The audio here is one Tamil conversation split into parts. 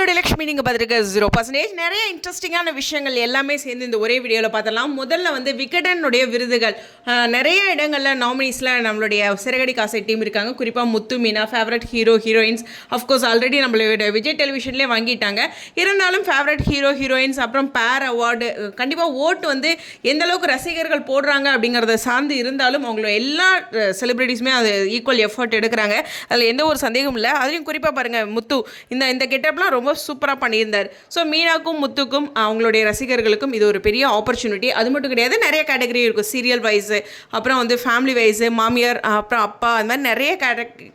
உங்களுடைய லக்ஷ்மி நீங்கள் பார்த்துருக்க 0% நிறைய இன்ட்ரெஸ்டிங்கான விஷயங்கள் எல்லாமே சேர்ந்து இந்த ஒரே வீடியோவில் பார்த்தலாம். முதல்ல வந்து விகடனுடைய விருதுகள் நிறைய இடங்களில் நாமினிஸில் நம்மளுடைய சிறகடி காசை டீம் இருக்காங்க. குறிப்பாக Muthu Meena favourite heroines of course already நம்மளோட விஜய் டெலிவிஷன்லேயே வாங்கிட்டாங்க. இருந்தாலும் ஃபேவரட் ஹீரோயின்ஸ் அப்புறம் பேர் அவார்டு கண்டிப்பாக ஓட்டு வந்து எந்த அளவுக்கு ரசிகர்கள் போடுறாங்க அப்படிங்கிறத சார்ந்து இருந்தாலும் அவங்களோட எல்லா செலிப்ரிட்டிஸுமே அது ஈக்குவல் எஃபர்ட் எடுக்கிறாங்க. அதில் எந்த ஒரு சந்தேகமும் இல்லை. அதுலேயும் குறிப்பாக பாருங்கள் முத்து இந்த கெட்டப்லாம் ரொம்ப சூப்பராக பண்ணியிருந்தார். ஸோ மீனாக்கும் முத்துக்கும் அவங்களுடைய ரசிகர்களுக்கும் இது ஒரு பெரிய ஆப்பர்ச்சுனிட்டி. அது மட்டும் கிடையாது, நிறைய கேட்டகரி இருக்கும். சீரியல் வைஸு, அப்புறம் வந்து ஃபேமிலி வைஸு, மாமியார், அப்புறம் அப்பா, அந்த மாதிரி நிறைய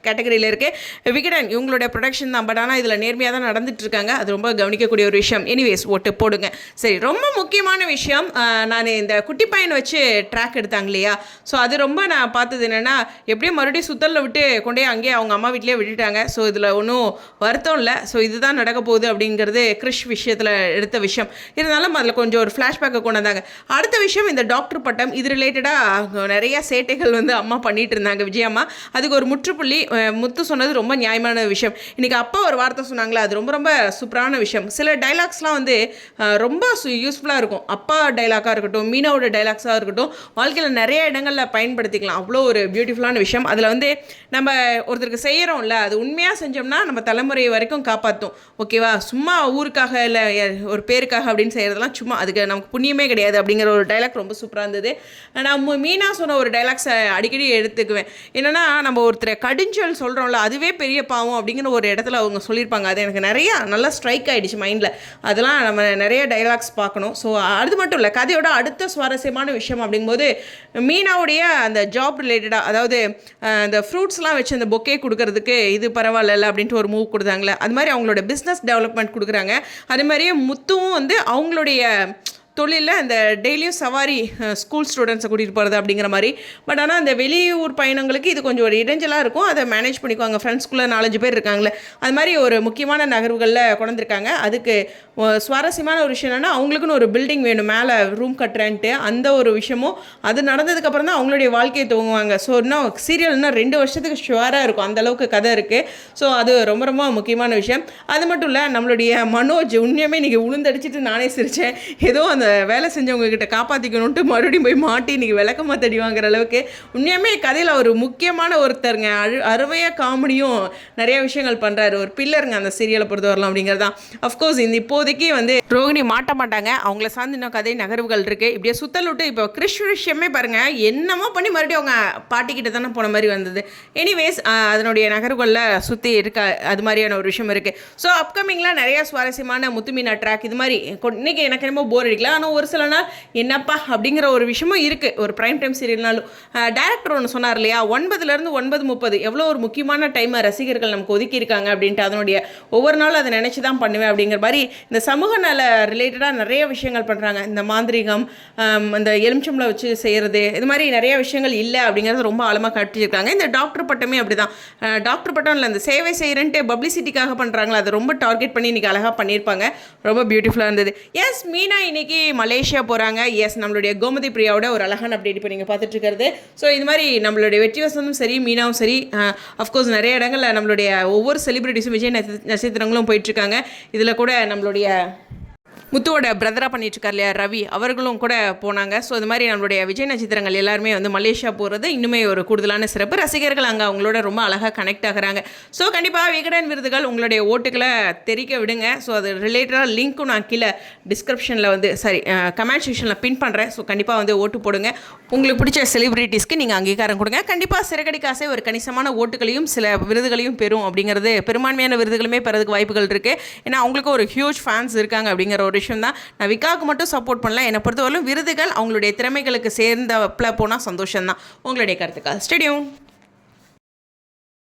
கேட்டகரியில் இருக்குது. விகடன் இவங்களுடைய ப்ரொடக்ஷன் தான். பட் ஆனால் இதில் நேர்மையாக தான் நடந்துட்டுருக்காங்க. அது ரொம்ப கவனிக்கக்கூடிய ஒரு விஷயம். எனிவேஸ் ஓட்டு போடுங்க. சரி, ரொம்ப முக்கியமான விஷயம், நான் இந்த குட்டி பையனை வச்சு ட்ராக் எடுத்தாங்க இல்லையா? ஸோ அது ரொம்ப நான் பார்த்தது என்னென்னா, எப்படியும் மறுபடியும் சுத்தலில் விட்டு கொண்டே அங்கேயே அவங்க அம்மா வீட்டிலே விட்டுட்டாங்க. ஸோ இதில் ஒன்றும் வருத்தம் இல்லை. ஸோ இதுதான் நடக்க போகுது அப்படிங்கிறது கிறிஷ் விஷயத்தில் எடுத்த விஷயம். இருந்தாலும் அதில் கொஞ்சம் ஒரு ஃப்ளாஷ்பேக்கை கொண்டு வந்தாங்க. அடுத்த விஷயம், இந்த டாக்டர் பட்டம், இது ரிலேட்டடாக நிறைய சேட்டைகள் வந்து அம்மா பண்ணிகிட்டு இருந்தாங்க, விஜயம்மா. அதுக்கு ஒரு முற்றுப்புள்ளி முத்து சொன்னது ரொம்ப நியாயமான விஷயம். இன்றைக்கி அப்பா ஒரு வார்த்தை சொன்னாங்களே, அது ரொம்ப ரொம்ப சூப்பரான விஷயம். சில டைலாக்ஸ்லாம் வந்து ரொம்ப யூஸ்ஃபுல்லாக இருக்கும். அப்பா டைலாக்காக இருக்கட்டும், மீனாவோட டைலாக்ஸாக இருக்கட்டும், வாழ்க்கையில் நிறைய இடங்களில் பயன்படுத்திக்கலாம். அவ்வளோ ஒரு பியூட்டிஃபுல்லான விஷயம். அதில் வந்து நம்ம ஒருத்தருக்கு செய்கிறோம்ல, அது உண்மையாக செஞ்சோம்னா நம்ம தலைமுறை வரைக்கும் காப்பாற்றும். ஓகேவா? சும்மா ஊருக்காக இல்லை ஒரு பேருக்காக அப்படின்னு செய்கிறதெல்லாம் சும்மா அதுக்கு நமக்கு புண்ணியமே கிடையாது அப்படிங்கிற ஒரு டைலாக் ரொம்ப சூப்பராக இருந்தது. நான் மீனா சொன்ன ஒரு டைலாக்ஸை அடிக்கடி எடுத்துக்குவேன். என்னென்னா, நம்ம ஒருத்தரை கடிஞ்சல் சொல்கிறோம்ல, அதுவே பெரிய பாவம் அப்படிங்கிற ஒரு இடத்துல அவங்க சொல்லியிருப்பாங்க. அது எனக்கு நிறையா நல்லா ஸ்ட்ரைக் ஆகிடுச்சு மைண்டில். அதெல்லாம் நம்ம நிறைய டைலாக்ஸ் பார்க்கணும். ஸோ அது மட்டும் இல்லை, கதையோட அடுத்த சுவாரஸ்யமான விஷயம் அப்படிங்கும்போது மீனாவுடைய அந்த ஜாப் ரிலேட்டடாக, அதாவது அந்த ஃப்ரூட்ஸ்லாம் வச்சு அந்த பொக்கே கொடுக்கறதுக்கு இது பரவாயில்ல அப்படின்ட்டு ஒரு மூவ் கொடுத்தாங்களே, அது மாதிரி அவங்களோட பிஸ்னஸ் டெவலப்மெண்ட் கொடுக்குறாங்க. அதே மாதிரியே முத்துவும் வந்து அவங்களுடைய தொழிலில் அந்த டெய்லியும் சவாரி ஸ்கூல் ஸ்டூடெண்ட்ஸை கூட்டிகிட்டு போகிறது அப்படிங்கிற மாதிரி. பட் ஆனால் அந்த வெளியூர் பயணங்களுக்கு இது கொஞ்சம் ஒரு இடைஞ்சலாக இருக்கும். அதை மேனேஜ் பண்ணிக்குவாங்க. ஃப்ரெண்ட்ஸ்குள்ளே 4-5 பேர் இருக்காங்களே, அது மாதிரி ஒரு முக்கியமான நகர்வுகளில் கொண்டிருக்காங்க. அதுக்கு சுவாரஸ்யமான ஒரு விஷயம் என்னென்னா, அவங்களுக்குன்னு ஒரு பில்டிங் வேணும் மேலே ரூம் கட்டுறேன்ட்டு. அந்த ஒரு விஷயமும் அது நடந்ததுக்கப்புறம் தான் அவங்களுடைய வாழ்க்கையை துவங்குவாங்க. ஸோ இன்னும் சீரியல் இன்னும் 2 வருஷத்துக்கு ஷுவராக இருக்கும். அந்தளவுக்கு கதை இருக்குது. ஸோ அது ரொம்ப ரொம்ப முக்கியமான விஷயம். அது மட்டும் இல்லை, நம்மளுடைய மனோஜ் உண்மையுமே இன்றைக்கி உளுந்தடிச்சிட்டு நானே சிரித்தேன். ஏதோ அந்த வேலை செஞ்சவங்க கிட்ட காப்பாற்றிக்கணுன்ட்டு மறுபடியும் போய் மாட்டி இன்றைக்கி விளக்கமாக தடி வாங்குற அளவுக்கு உண்மையுமே கதையில் ஒரு முக்கியமான ஒருத்தருங்க. அறுவையாக காமெடியும் நிறைய விஷயங்கள் பண்ணுறாரு. ஒரு பில்லருங்க அந்த சீரியலை பொறுத்த வரலாம் அப்படிங்கிறதான். அஃப்கோர்ஸ் இந்த இப்போதைக்கு வந்து ரோகிணி மாட்ட மாட்டாங்க. அவங்கள சார்ந்து இன்னும் கதை நகர்வுகள் இருக்குது. இப்படியே சுத்தல் விட்டு இப்போ கிறிஷ் விஷயமே பாருங்கள், என்னமோ பண்ணி மறுபடியும் அவங்க பாட்டிக்கிட்ட தானே போன மாதிரி வந்தது. எனிவேஸ் அதனுடைய நகர்வுகளில் சுற்றி இருக்க அது மாதிரியான ஒரு விஷயம் இருக்குது. ஸோ அப்கமிங்கில் நிறைய சுவாரஸ்யமான முத்துமீனா ட்ராக் இது மாதிரி இன்றைக்கி எனக்கு என்னமோ போர் அடிக்கல. ஆனால் ஒரு சில நாள் என்னப்பா அப்படிங்கிற ஒரு விஷயமும் இருக்குது. ஒரு ப்ரைம் டைம் சீரியல்னாலும் டேரக்டர் ஒன்று சொன்னார் இல்லையா, 9லேருந்து 9:30 எவ்வளோ ஒரு முக்கியமான டைமை ரசிகர்கள் நமக்கு ஒதுக்கியிருக்காங்க அப்படின்ட்டு. அதனுடைய ஒவ்வொரு நாளும் அதை நினச்சி தான் பண்ணுவேன் அப்படிங்கிற மாதிரி இந்த சமூக நல ரிலேட்டடாக நிறைய விஷயங்கள் பண்ணுறாங்க. இந்த மாந்திரிகம், இந்த எலுமிச்சம்பளை வச்சு செய்கிறது, இது மாதிரி நிறைய விஷயங்கள் இல்லை அப்படிங்கிறது ரொம்ப ஆழமாக காட்டியிருக்காங்க. இந்த டாக்டர் பட்டமே அப்படி தான். டாக்டர் பட்டம் இல்லை, இந்த சேவை செய்கிறேன்ட்டு பப்ளிசிட்டிக்காக பண்ணுறாங்களா, அதை ரொம்ப டார்கெட் பண்ணி இன்றைக்கி அழகாக பண்ணியிருப்பாங்க. ரொம்ப பியூட்டிஃபுல்லாக இருந்தது. எஸ், மீனா இன்னைக்கு மலேசியா போகிறாங்க. எஸ், நம்மளுடைய கோமதி பிரியாவோட ஒரு அழகான அப்டேட் இப்போ நீங்கள் பார்த்துட்டு இருக்கிறது. ஸோ இது மாதிரி நம்மளுடைய வெற்றி வசந்தும் சரி, மீனாவும் சரி, அஃப்கோர்ஸ் நிறைய இடங்களில் நம்மளுடைய ஒவ்வொரு செலிபிரிட்டிஸும் விஜய் நட்சத்திரங்களும் போயிட்டுருக்காங்க. இதில் கூட நம்மளுடைய முத்துவோட பிரதராக பண்ணிட்டுருக்கார் இல்லையா ரவி, அவர்களும் கூட போனாங்க. ஸோ இது மாதிரி நம்மளுடைய விஜய் நட்சத்திரங்கள் எல்லாருமே வந்து மலேசியா போகிறது இன்னுமே ஒரு கூடுதலான சிறப்பு. ரசிகர்கள் அங்கே அவங்களோட ரொம்ப அழகாக கனெக்ட் ஆகுறாங்க. ஸோ கண்டிப்பாக விகடன் விருதுகள் உங்களுடைய ஓட்டுக்களை தெரிக்க விடுங்க. ஸோ அது ரிலேட்டடாக லிங்க்கும் நான் கீழே டிஸ்கிரிப்ஷனில் வந்து கமெண்ட் செக்ஷனில் பின் பண்ணுறேன். ஸோ கண்டிப்பாக வந்து ஓட்டு போடுங்க. உங்களுக்கு பிடிச்ச செலிபிரிட்டிஸ்க்கு நீங்கள் அங்கீகாரம் கொடுங்க. கண்டிப்பாக சிறகடி காசை ஒரு கணிசமான ஓட்டுகளையும் சில விருதுகளையும் பெறும் அப்படிங்கிறது, பெரும்பான்மையான விருதுகளுமே பெறதுக்கு வாய்ப்புகள் இருக்குது. ஏன்னா அவங்களுக்கு ஒரு ஹியூஜ் ஃபேன்ஸ் இருக்காங்க அப்படிங்கிற ஒரு விஷயம் தான். நான் விக்காவுக்கு மட்டும் சப்போர்ட் பண்ணல. என்னை பொறுத்தவரைக்கும் விருதுகள் அவங்களுடைய திறமைகளுக்கு சேர்ந்த போனால் சந்தோஷம் தான். உங்களுடைய கருத்துக்கள் ஸ்டேடியம்.